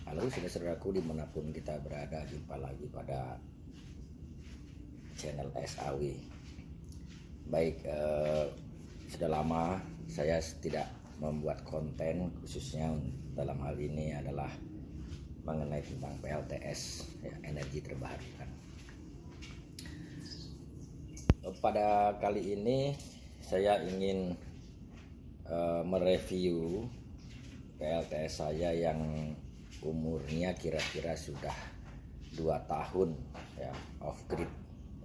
Halo saudara-saudaraku dimanapun kita berada, jumpa lagi pada channel SAW. Baik, sudah lama saya tidak membuat konten, khususnya dalam hal ini adalah mengenai tentang PLTS, ya, energi terbarukan. Pada kali ini saya ingin mereview PLTS saya yang umurnya kira-kira sudah 2 tahun ya, off grid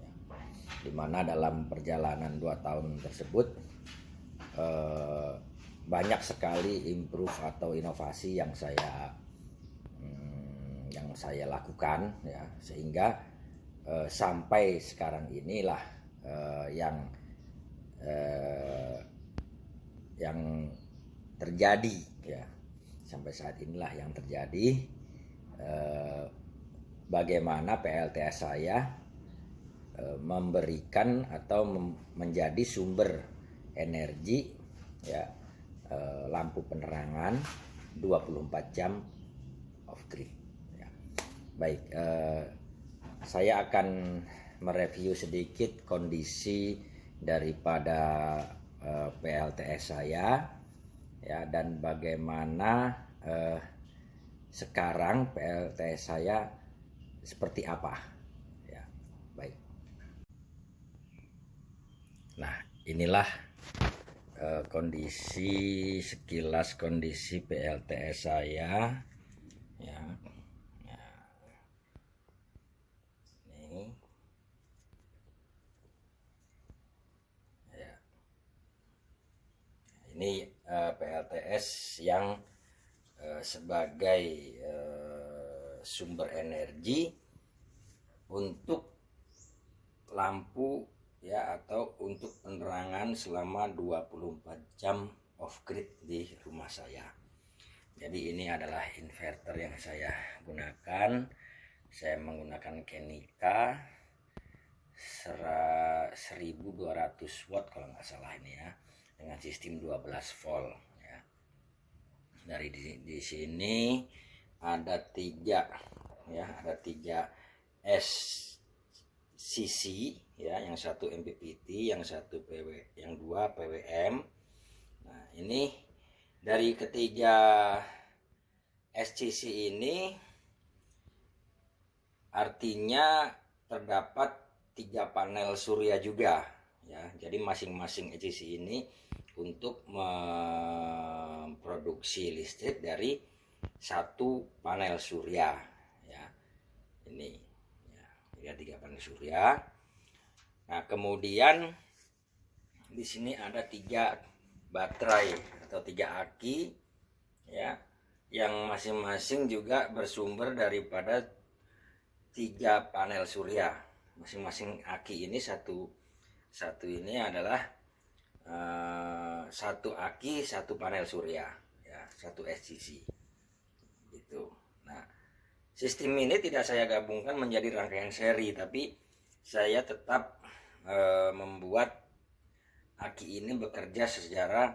ya. Dimana dalam perjalanan 2 tahun tersebut banyak sekali improve atau inovasi yang saya lakukan ya, sehingga sampai sekarang inilah yang terjadi ya. Sampai saat inilah yang terjadi, bagaimana PLTS saya memberikan atau menjadi sumber energi ya, lampu penerangan 24 jam off grid ya. Baik, saya akan mereview sedikit kondisi daripada PLTS saya ya, dan bagaimana sekarang PLTS saya seperti apa ya. Baik, nah inilah sekilas kondisi PLTS saya ya. Ini PLTS yang sebagai sumber energi untuk lampu ya, atau untuk penerangan selama 24 jam off grid di rumah saya. Jadi ini adalah inverter yang saya gunakan. Saya menggunakan Kenika 1200 watt kalau nggak salah ini ya, dengan sistem 12 volt ya. Dari di sini ada 3 ya, ada 3 SCC ya, yang satu MPPT, yang satu PW, yang 2 PWM. Nah, ini dari ketiga SCC ini artinya terdapat 3 panel surya juga ya. Jadi masing-masing SCC ini untuk memproduksi listrik dari 1 panel surya ya. Ini ya, 3 panel surya. Nah, kemudian di sini ada 3 baterai atau 3 aki ya, yang masing-masing juga bersumber daripada 3 panel surya. Masing-masing aki ini satu ini adalah 1 aki 1 panel surya ya, 1 SCC gitu. Nah, sistem ini tidak saya gabungkan menjadi rangkaian seri, tapi saya tetap membuat aki ini bekerja secara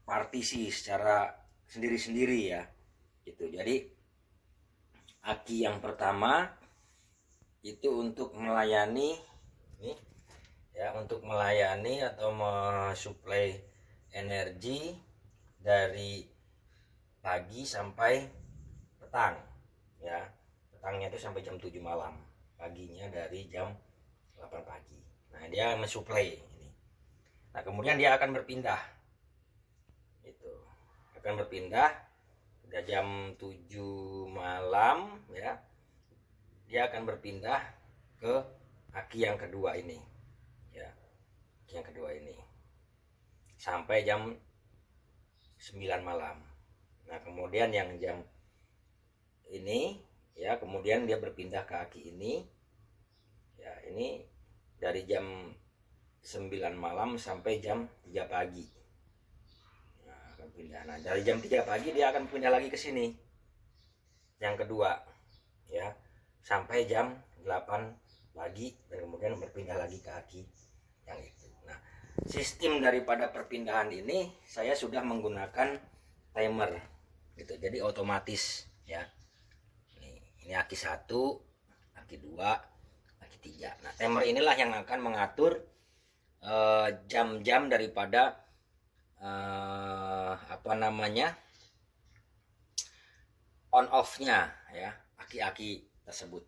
partisi, secara sendiri-sendiri ya gitu. Jadi aki yang pertama itu untuk melayani ini ya, untuk melayani atau mensuplai energi dari pagi sampai petang ya. Petangnya itu sampai jam 7 malam, paginya dari jam 8 pagi. Nah, dia mensuplai ini. Nah, kemudian dia akan berpindah itu, akan berpindah udah jam 7 malam ya, dia akan berpindah ke aki yang kedua ini ya, aki yang kedua ini sampai jam 9 malam. Nah, kemudian yang jam ini ya, kemudian dia berpindah ke aki ini ya, ini dari jam 9 malam sampai jam 3 pagi. Nah, akan pindah. Nah, dari jam 3 pagi dia akan pindah lagi ke sini yang kedua ya, sampai jam 8 pagi, dan kemudian berpindah lagi ke aki yang itu. Nah, sistem daripada perpindahan ini saya sudah menggunakan timer gitu. Jadi otomatis ya. Ini aki 1, aki 2, aki 3. Nah, timer inilah yang akan mengatur jam-jam daripada apa namanya, on off-nya ya, aki-aki tersebut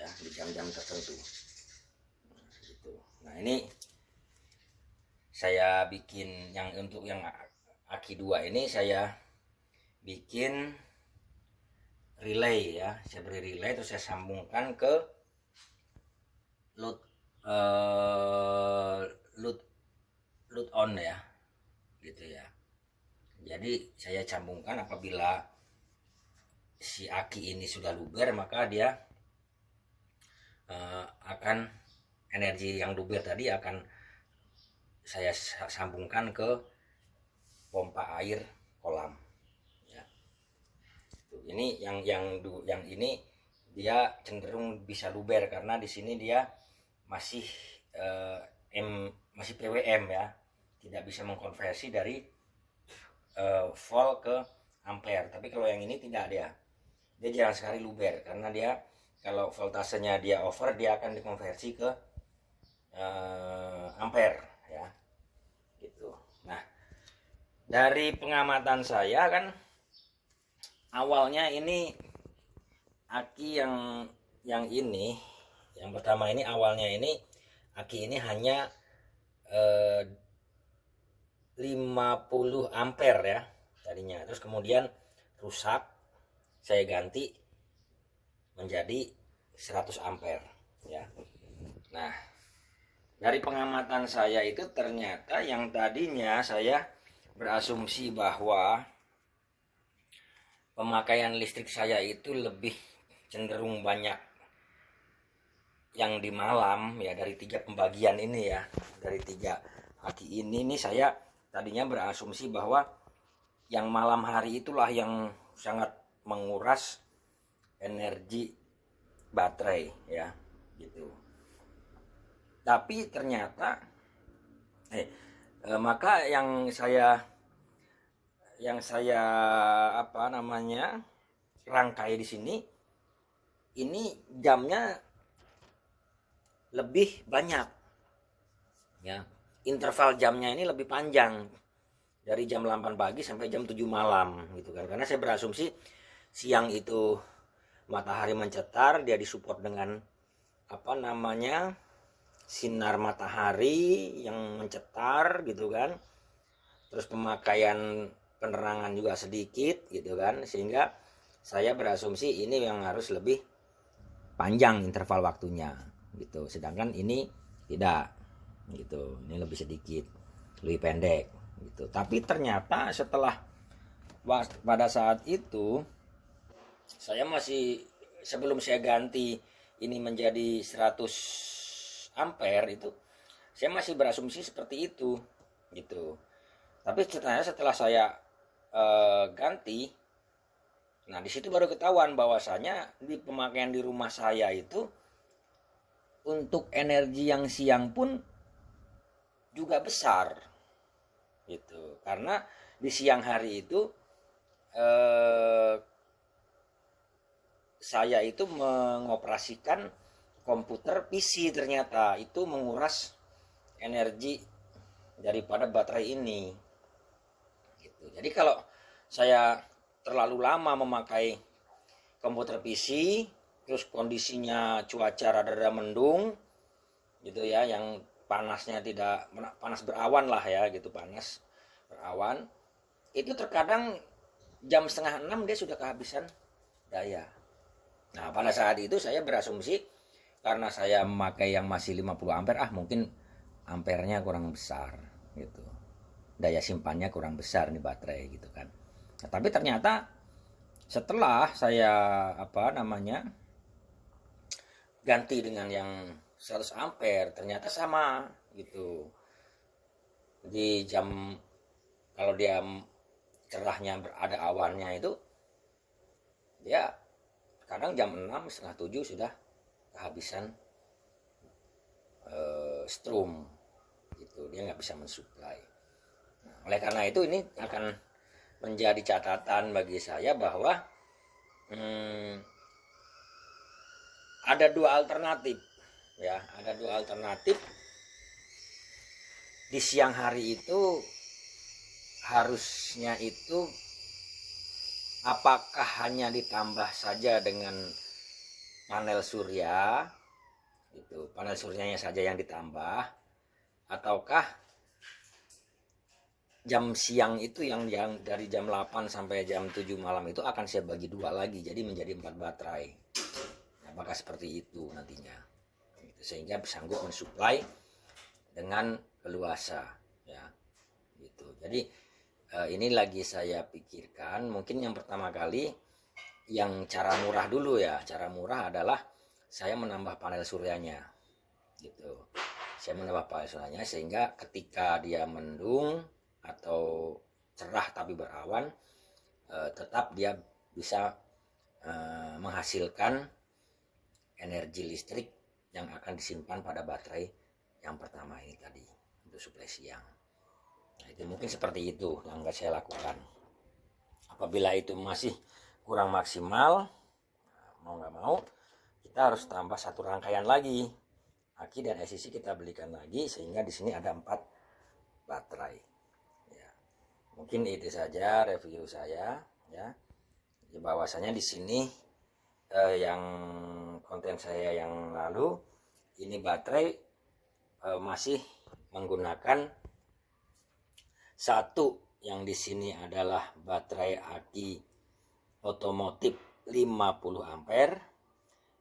ya, di jam-jam tertentu gitu. Nah, ini saya bikin yang untuk yang aki 2 ini saya bikin relay ya, saya beri relay terus saya sambungkan ke load load on ya gitu ya. Jadi saya sambungkan apabila si aki ini sudah luber, maka dia akan energi yang luber tadi akan saya sambungkan ke pompa air kolam ya. Ini yang ini dia cenderung bisa luber karena di sini dia masih masih PWM ya, tidak bisa mengkonversi dari volt ke ampere. Tapi kalau yang ini tidak, dia jarang sekali luber karena dia kalau voltasenya dia over, dia akan dikonversi ke ampere ya gitu. Nah, dari pengamatan saya kan awalnya ini aki yang ini yang pertama ini, awalnya ini aki ini hanya 50 ampere ya tadinya, terus kemudian rusak, saya ganti menjadi 100 ampere ya. Nah, dari pengamatan saya itu ternyata yang tadinya saya berasumsi bahwa pemakaian listrik saya itu lebih cenderung banyak yang di malam ya, dari 3 pembagian ini ya, dari 3 aki ini saya tadinya berasumsi bahwa yang malam hari itulah yang sangat menguras energi baterai ya gitu. Tapi ternyata maka yang saya apa namanya rangkai di sini, ini jamnya lebih banyak ya, interval jamnya ini lebih panjang, dari jam 8 pagi sampai jam 7 malam gitu kan. Karena saya berasumsi siang itu matahari mencetar, dia disupport dengan apa namanya sinar matahari yang mencetar gitu kan, terus pemakaian penerangan juga sedikit gitu kan, sehingga saya berasumsi ini yang harus lebih panjang interval waktunya gitu. Sedangkan ini tidak gitu, ini lebih sedikit, lebih pendek gitu. Tapi ternyata setelah pada saat itu saya masih, sebelum saya ganti ini menjadi 100 ampere itu, saya masih berasumsi seperti itu gitu. Tapi setelah saya ganti, nah di situ baru ketahuan bahwasanya di pemakaian di rumah saya itu untuk energi yang siang pun juga besar gitu. Karena di siang hari itu saya itu mengoperasikan komputer PC, ternyata itu menguras energi daripada baterai ini gitu. Jadi kalau saya terlalu lama memakai komputer PC, terus kondisinya cuaca rada-rada mendung gitu ya, yang panasnya tidak panas berawan lah ya gitu, panas berawan, itu terkadang jam 5:30 dia sudah kehabisan daya. Nah, pada saat itu saya berasumsi karena saya memakai yang masih 50 ampere, mungkin ampernya kurang besar gitu, daya simpannya kurang besar nih baterai gitu kan. Nah, tapi ternyata setelah saya ganti dengan yang 100 ampere, ternyata sama gitu. Di jam, kalau dia cerahnya ada awannya itu, dia kadang jam 6, setengah 7 sudah kehabisan strom gitu, dia nggak bisa mensuplai. Nah, oleh karena itu ini akan menjadi catatan bagi saya bahwa ada dua alternatif ya, ada dua alternatif. Di siang hari itu harusnya itu apakah hanya ditambah saja dengan panel surya, itu panel suryanya saja yang ditambah, ataukah jam siang itu yang dari jam 8 sampai jam 7 malam itu akan saya bagi dua lagi, jadi menjadi 4 baterai. Apakah seperti itu nantinya, sehingga sanggup mensuplai dengan leluasa ya gitu. Jadi ini lagi saya pikirkan, mungkin yang pertama kali yang cara murah dulu ya. Cara murah adalah saya menambah panel suryanya gitu. Saya menambah panel suryanya sehingga ketika dia mendung atau cerah tapi berawan, tetap dia bisa menghasilkan energi listrik yang akan disimpan pada baterai yang pertama ini tadi untuk suplai siang. Nah, itu mungkin seperti itu yang akan saya lakukan. Apabila itu masih kurang maksimal, mau nggak mau kita harus tambah satu rangkaian lagi. Aki dan ECC kita belikan lagi sehingga di sini ada 4 baterai. Ya. Mungkin itu saja review saya ya. Bahwasanya di sini yang konten saya yang lalu ini baterai masih menggunakan satu yang di sini adalah baterai aki otomotif 50 ampere.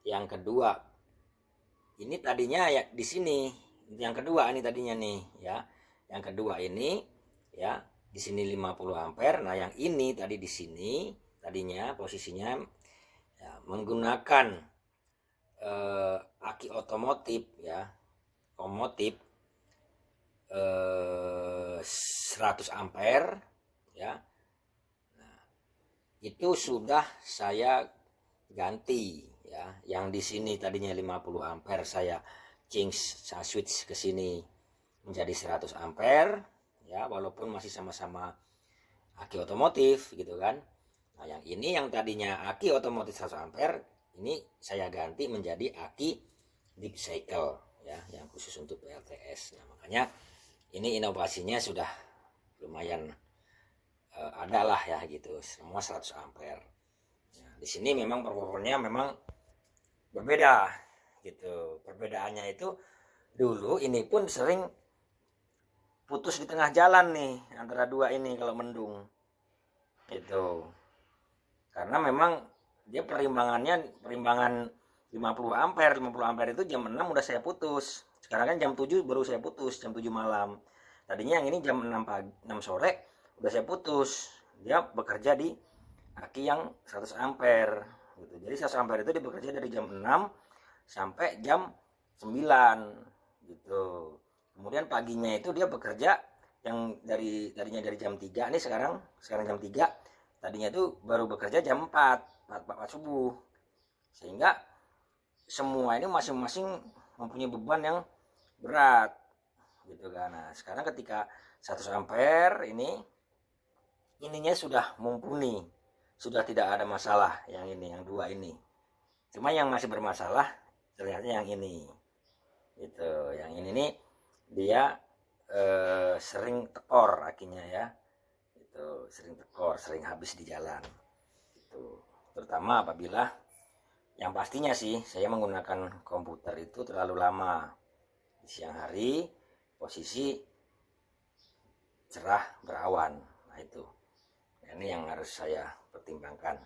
Yang kedua ini tadinya ya di sini, yang kedua ini tadinya nih ya. Yang kedua ini ya di sini 50 ampere. Nah, yang ini tadi di sini tadinya posisinya ya, menggunakan aki otomotif ya. Otomotif 100 ampere ya. Nah, itu sudah saya ganti ya. Yang di sini tadinya 50 ampere saya switch ke sini menjadi 100 ampere ya, walaupun masih sama-sama aki otomotif gitu kan. Nah, yang ini yang tadinya aki otomotif 100 ampere ini saya ganti menjadi aki deep cycle ya, yang khusus untuk PLTS. Nah, makanya ini inovasinya sudah lumayan ada lah ya gitu, semua 100 ampere. Nah, di sini memang performanya memang berbeda gitu. Perbedaannya itu dulu ini pun sering putus di tengah jalan nih antara dua ini kalau mendung itu. Karena memang dia perimbangan 50 ampere itu jam 6 udah saya putus. Sekarang kan jam 7 baru saya putus, jam 7 malam. Tadinya yang ini jam 6 pagi, 6 sore udah saya putus. Dia bekerja di aki yang 100 ampere gitu. Jadi 100 ampere itu dia bekerja dari jam 6 sampai jam 9 gitu. Kemudian paginya itu dia bekerja yang tadinya dari jam 3 nih sekarang jam 3. Tadinya itu baru bekerja jam 4 subuh. Sehingga semua ini masing-masing mempunyai beban yang berat gitu kan. Nah, sekarang ketika 100 ampere ininya sudah mumpuni, sudah tidak ada masalah yang ini, yang dua ini. Cuma yang masih bermasalah ternyata yang ini gitu. Yang ini nih dia sering tekor akinya ya, itu sering tekor, sering habis di jalan itu, terutama apabila yang pastinya sih saya menggunakan komputer itu terlalu lama di siang hari, posisi cerah berawan. Nah, itu ini yang harus saya pertimbangkan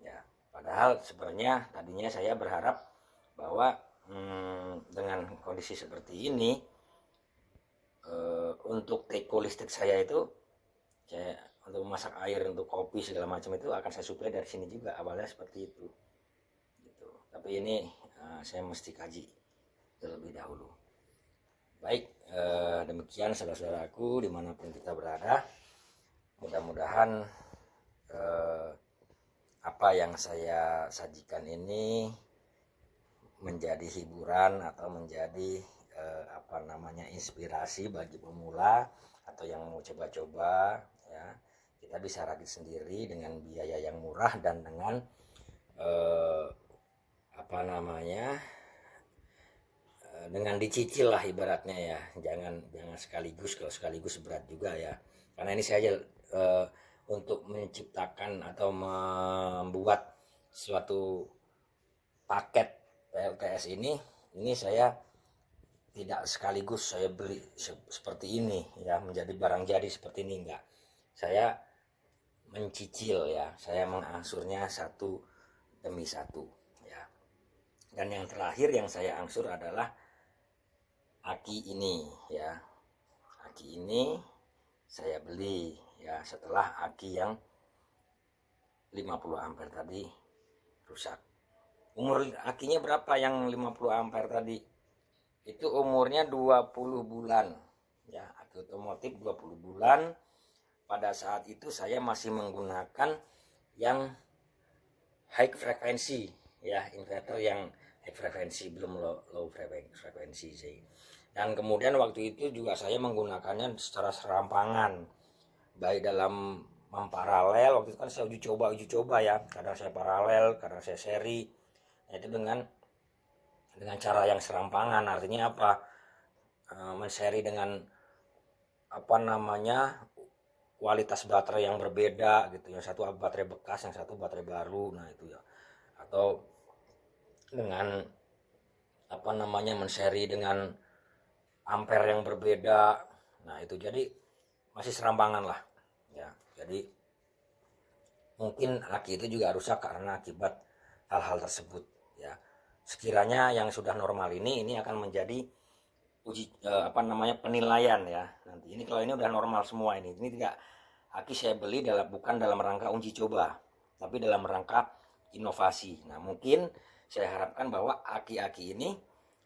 ya. Padahal sebenarnya tadinya saya berharap bahwa dengan kondisi seperti ini untuk teko listrik saya itu untuk memasak air, untuk kopi segala macam itu akan saya suplai dari sini juga, awalnya seperti itu gitu. Tapi ini saya mesti kaji terlebih dahulu. Baik, demikian saudara-saudaraku dimanapun kita berada, mudah-mudahan apa yang saya sajikan ini menjadi hiburan atau menjadi inspirasi bagi pemula atau yang mau coba-coba ya, kita bisa rakit sendiri dengan biaya yang murah dan dengan dengan dicicil lah ibaratnya ya. Jangan sekaligus, kalau sekaligus berat juga ya. Karena ini saya untuk menciptakan atau membuat suatu paket PLTS ini saya tidak sekaligus saya beli seperti ini ya, menjadi barang jadi seperti ini, enggak. Saya mencicil ya, saya mengangsurnya satu demi satu ya. Dan yang terakhir yang saya angsur adalah aki ini ya. Aki ini saya beli ya setelah aki yang 50 ampere tadi rusak. Umur akinya berapa yang 50 ampere tadi? Itu umurnya 20 bulan ya, aki otomotif 20 bulan. Pada saat itu saya masih menggunakan yang high frekuensi ya, inverter yang high frekuensi, belum low frekuensi sih. Dan kemudian waktu itu juga saya menggunakannya secara serampangan, baik dalam memparalel. Waktu itu kan saya uji coba ya, kadang saya paralel, kadang saya seri. Nah, itu dengan cara yang serampangan. Artinya apa? Menseri dengan kualitas baterai yang berbeda gitu. Yang satu baterai bekas, yang satu baterai baru. Nah itu ya. Atau dengan menseri dengan ampere yang berbeda. Nah itu jadi masih serampangan lah ya. Jadi mungkin aki itu juga rusak karena akibat hal-hal tersebut ya. Sekiranya yang sudah normal ini akan menjadi uji penilaian ya. Nanti ini kalau ini udah normal semua, ini tidak, aki saya beli bukan dalam rangka uji coba, tapi dalam rangka inovasi. Nah mungkin saya harapkan bahwa aki-aki ini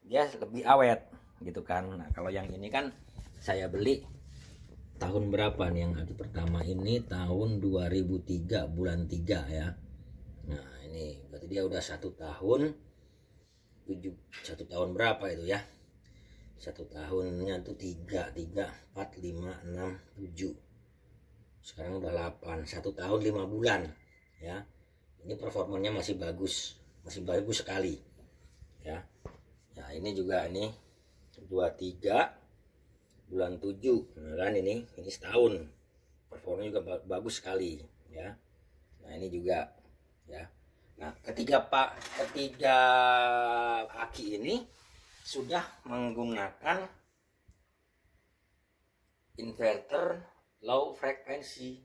dia lebih awet gitu kan. Nah kalau yang ini kan saya beli tahun berapa nih, yang aki pertama ini tahun 2003 bulan 3 ya. Nah ini berarti dia udah 1 tahun 1 tahun berapa itu ya, 1 tahunnya tuh 3, 4, 5, 6, 7, sekarang udah 8, 1 tahun 5 bulan ya. Ini performanya masih bagus sekali ya. Nah ini juga ini 23 bulan 7, nah kan ini setahun, performanya juga bagus sekali ya. Nah ini juga ya. Nah ketiga aki ini sudah menggunakan inverter low frekuensi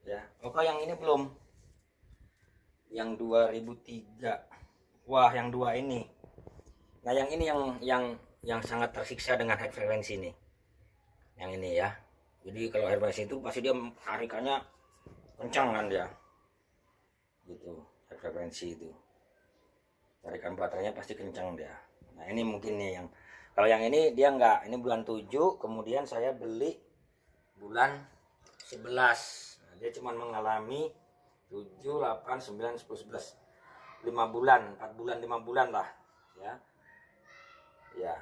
ya. Oke, yang ini belum, yang 2003. Wah yang 2 ini. Nah yang ini yang sangat tersiksa dengan high frekuensi ini, yang ini ya. Jadi kalau high frekuensi itu pasti dia tarikannya kencang kan dia gitu. High frekuensi itu tarikan baterainya pasti kencang dia. Nah ini mungkin nih yang, kalau yang ini dia enggak, ini bulan 7, kemudian saya beli bulan 11. Nah, dia cuma mengalami 7, 8, 9, 10, 11 5 bulan, 4 bulan, 5 bulan lah ya. Ya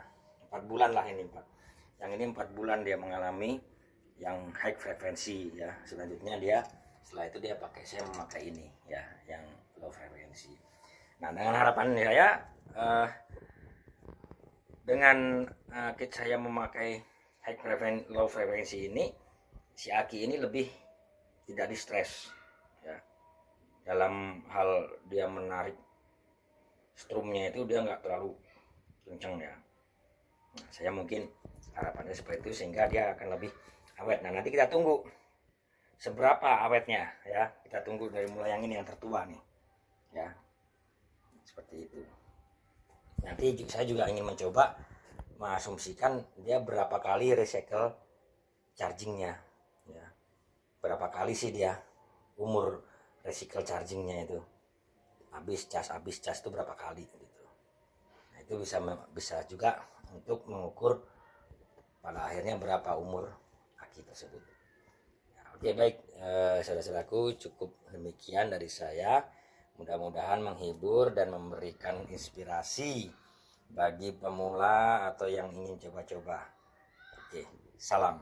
4 bulan lah ini 4. Yang ini 4 bulan dia mengalami yang high frekuensi ya. Selanjutnya dia setelah itu dia saya memakai ini ya, yang low frekuensi. Nah dengan harapan saya dengan kit saya memakai low frekuensi ini, si aki ini lebih tidak di stres ya. Dalam hal dia menarik strumnya itu dia nggak terlalu kencang ya. Nah, saya mungkin harapannya seperti itu sehingga dia akan lebih awet. Nah nanti kita tunggu seberapa awetnya ya. Kita tunggu dari mulai yang ini yang tertua nih ya, seperti itu. Nanti saya juga ingin mencoba mengasumsikan dia berapa kali recycle chargingnya ya. Berapa kali sih dia umur recycle chargingnya itu, habis cas itu berapa kali gitu. Nah itu bisa juga untuk mengukur pada akhirnya berapa umur aki tersebut. Nah, oke baik, saudara-saudaraku, cukup demikian dari saya. Mudah-mudahan menghibur dan memberikan inspirasi bagi pemula atau yang ingin coba-coba. Oke, salam.